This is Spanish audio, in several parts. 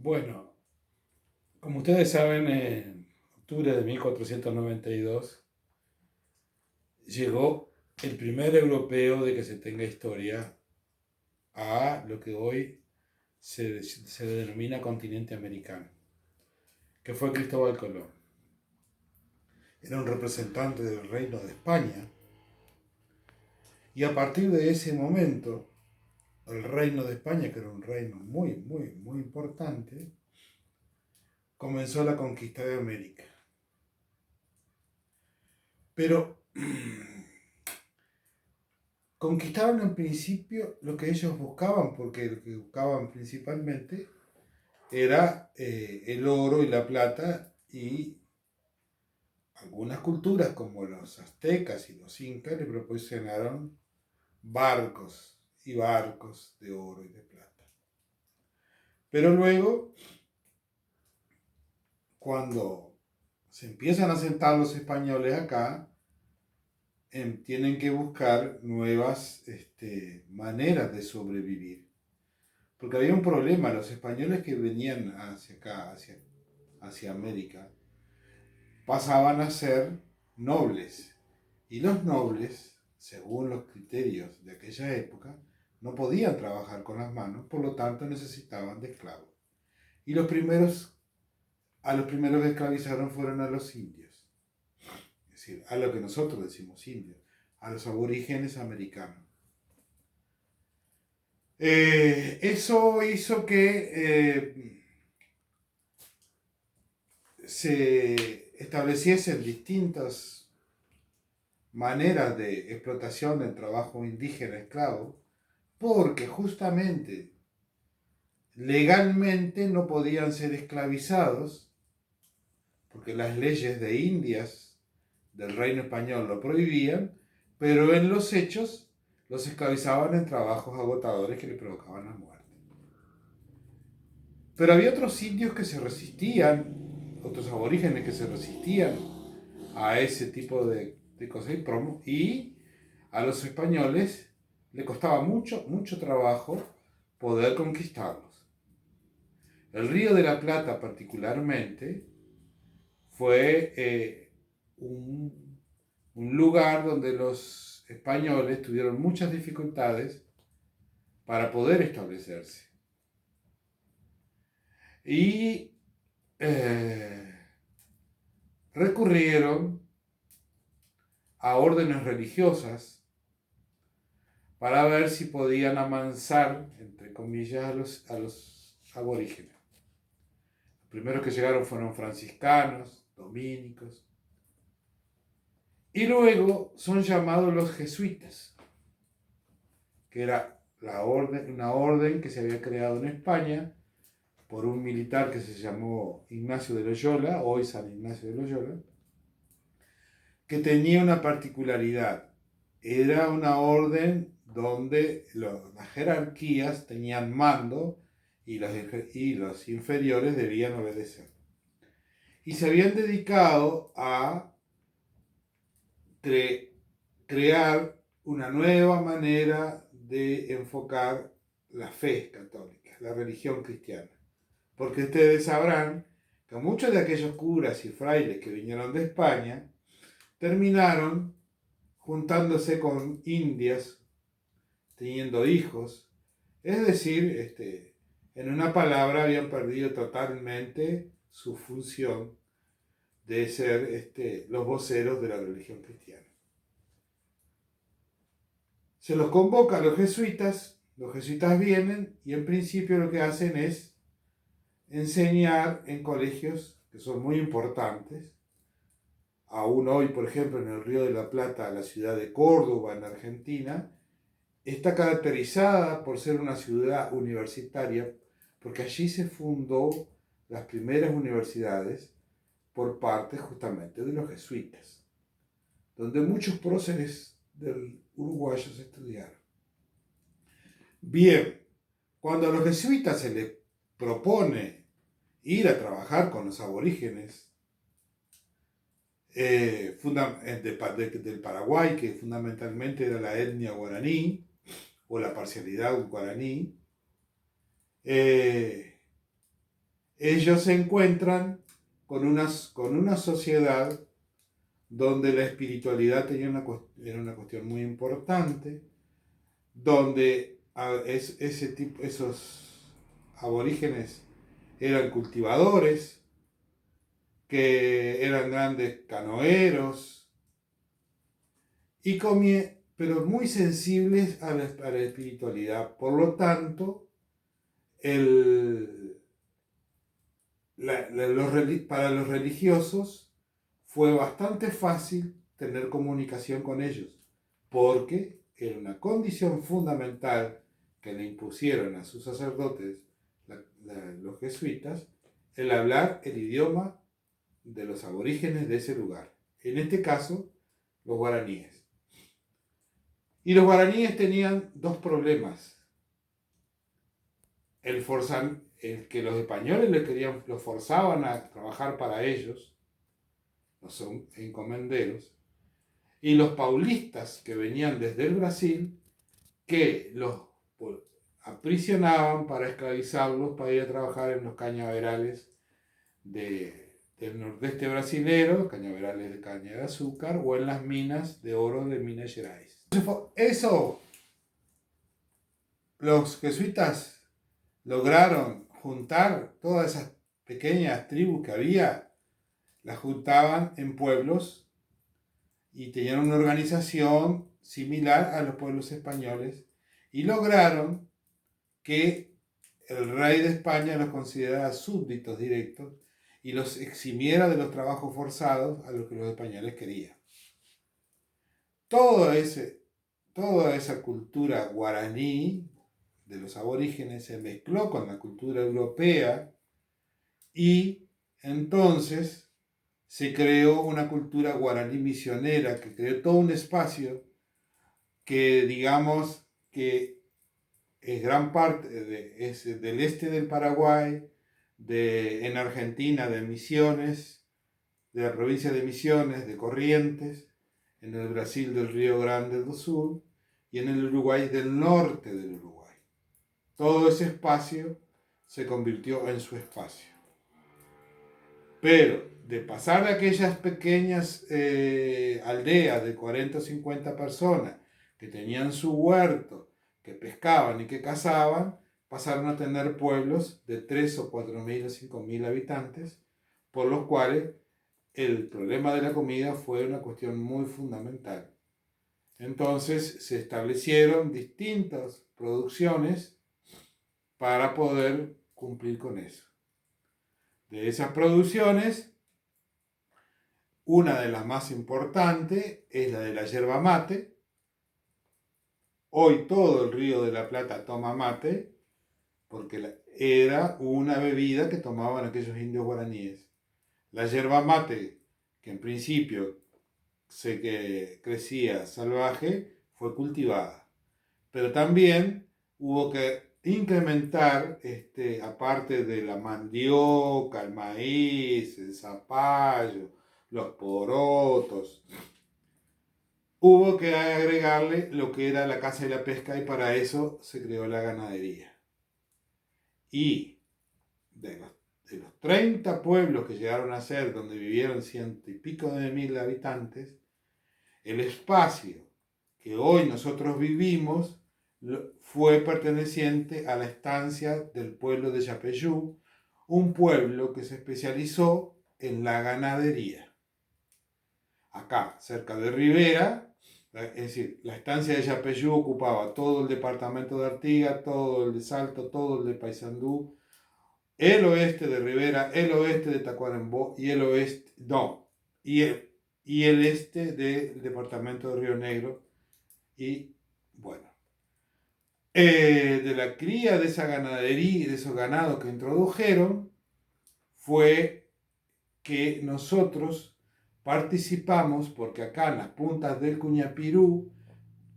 Bueno, como ustedes saben, en octubre de 1492 llegó el primer europeo de que se tenga historia a lo que hoy se denomina continente americano, que fue Cristóbal Colón. Era un representante del Reino de España y a partir de ese momento, el Reino de España, que era un reino muy importante, comenzó la conquista de América. Pero conquistaron en principio lo que ellos buscaban, porque lo que buscaban principalmente era el oro y la plata, y algunas culturas como los aztecas y los incas le proporcionaron barcos y barcos de oro y de plata. Pero luego, cuando se empiezan a sentar los españoles acá, tienen que buscar nuevas maneras de sobrevivir. Porque había un problema, los españoles que venían hacia acá, hacia América, pasaban a ser nobles. Y los nobles, según los criterios de aquella época, no podían trabajar con las manos, por lo tanto necesitaban de esclavos. Y a los primeros que esclavizaron fueron a los indios. Es decir, a lo que nosotros decimos indios, a los aborígenes americanos. Eso hizo que se estableciesen distintas maneras de explotación del trabajo indígena esclavo, porque justamente legalmente no podían ser esclavizados, porque las leyes de Indias del reino español lo prohibían, pero en los hechos los esclavizaban en trabajos agotadores que le provocaban la muerte. Pero había otros indios que se resistían, otros aborígenes que se resistían a ese tipo de cosas y a los españoles le costaba mucho trabajo poder conquistarlos. El Río de la Plata particularmente fue un lugar donde los españoles tuvieron muchas dificultades para poder establecerse. Y recurrieron a órdenes religiosas para ver si podían amansar, entre comillas, a los aborígenes. Los primeros que llegaron fueron franciscanos, dominicos, y luego son llamados los jesuitas, que era una orden que se había creado en España por un militar que se llamó Ignacio de Loyola, hoy San Ignacio de Loyola, que tenía una particularidad. Era una orden donde las jerarquías tenían mando y los inferiores debían obedecer. Y se habían dedicado a crear una nueva manera de enfocar la fe católica, la religión cristiana. Porque ustedes sabrán que muchos de aquellos curas y frailes que vinieron de España terminaron juntándose con indias, teniendo hijos. Es decir, en una palabra, habían perdido totalmente su función de ser los voceros de la religión cristiana. Se los convoca a los jesuitas vienen y en principio lo que hacen es enseñar en colegios que son muy importantes. Aún hoy, por ejemplo, en el Río de la Plata, la ciudad de Córdoba, en Argentina, está caracterizada por ser una ciudad universitaria, porque allí se fundó las primeras universidades por parte justamente de los jesuitas, donde muchos próceres uruguayos estudiaron. Bien, cuando a los jesuitas se les propone ir a trabajar con los aborígenes del Paraguay, que fundamentalmente era la etnia guaraní, o la parcialidad guaraní, ellos se encuentran con una sociedad donde la espiritualidad era una cuestión muy importante, donde esos aborígenes eran cultivadores, que eran grandes canoeros, pero muy sensibles a la espiritualidad. Por lo tanto, para los religiosos fue bastante fácil tener comunicación con ellos, porque era una condición fundamental que le impusieron a sus sacerdotes, los jesuitas, el hablar el idioma de los aborígenes de ese lugar. En este caso, los guaraníes. Y los guaraníes tenían dos problemas. El que los españoles los forzaban a trabajar para ellos, los encomenderos, y los paulistas que venían desde el Brasil, que los aprisionaban para esclavizarlos para ir a trabajar en los cañaverales del nordeste brasilero, cañaverales de caña de azúcar, o en las minas de oro de Minas Gerais. Eso, los jesuitas lograron juntar todas esas pequeñas tribus que había, las juntaban en pueblos y tenían una organización similar a los pueblos españoles, y lograron que el rey de España los considerara súbditos directos y los eximiera de los trabajos forzados a los que los españoles querían. Toda esa cultura guaraní de los aborígenes se mezcló con la cultura europea, y entonces se creó una cultura guaraní misionera que creó todo un espacio que, digamos, que es gran parte del este del Paraguay, en Argentina de Misiones, de la provincia de Misiones, de Corrientes, en el Brasil del Río Grande do Sul y en el Uruguay del norte del Uruguay. Todo ese espacio se convirtió en su espacio. Pero de pasar de aquellas pequeñas aldeas de 40 o 50 personas que tenían su huerto, que pescaban y que cazaban, pasaron a tener pueblos de 3 o 4.000 o 5.000 habitantes, por los cuales el problema de la comida fue una cuestión muy fundamental. Entonces se establecieron distintas producciones para poder cumplir con eso. De esas producciones, una de las más importantes es la de la yerba mate. Hoy todo el Río de la Plata toma mate, porque era una bebida que tomaban aquellos indios guaraníes. La yerba mate, que en principio que crecía salvaje, fue cultivada. Pero también hubo que incrementar, aparte de la mandioca, el maíz, el zapallo, los porotos, hubo que agregarle lo que era la caza y la pesca, y para eso se creó la ganadería. Y de los 30 pueblos que llegaron a ser, donde vivieron 100 y pico de mil habitantes, el espacio que hoy nosotros vivimos fue perteneciente a la estancia del pueblo de Yapeyú, un pueblo que se especializó en la ganadería. Acá, cerca de Rivera, es decir, la estancia de Yapeyú ocupaba todo el departamento de Artigas, todo el de Salto, todo el de Paysandú, el oeste de Rivera, el oeste de Tacuarembó y el este del departamento de Río Negro. Y bueno, de la cría de esa ganadería, de esos ganados que introdujeron, fue que nosotros participamos, porque acá en las puntas del Cuñapirú,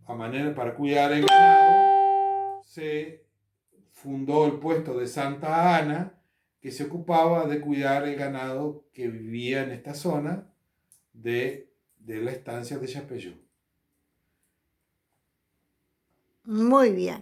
para cuidar el ganado, se fundó el puesto de Santa Ana, que se ocupaba de cuidar el ganado que vivía en esta zona de la estancia de Yapeyú. Muy bien.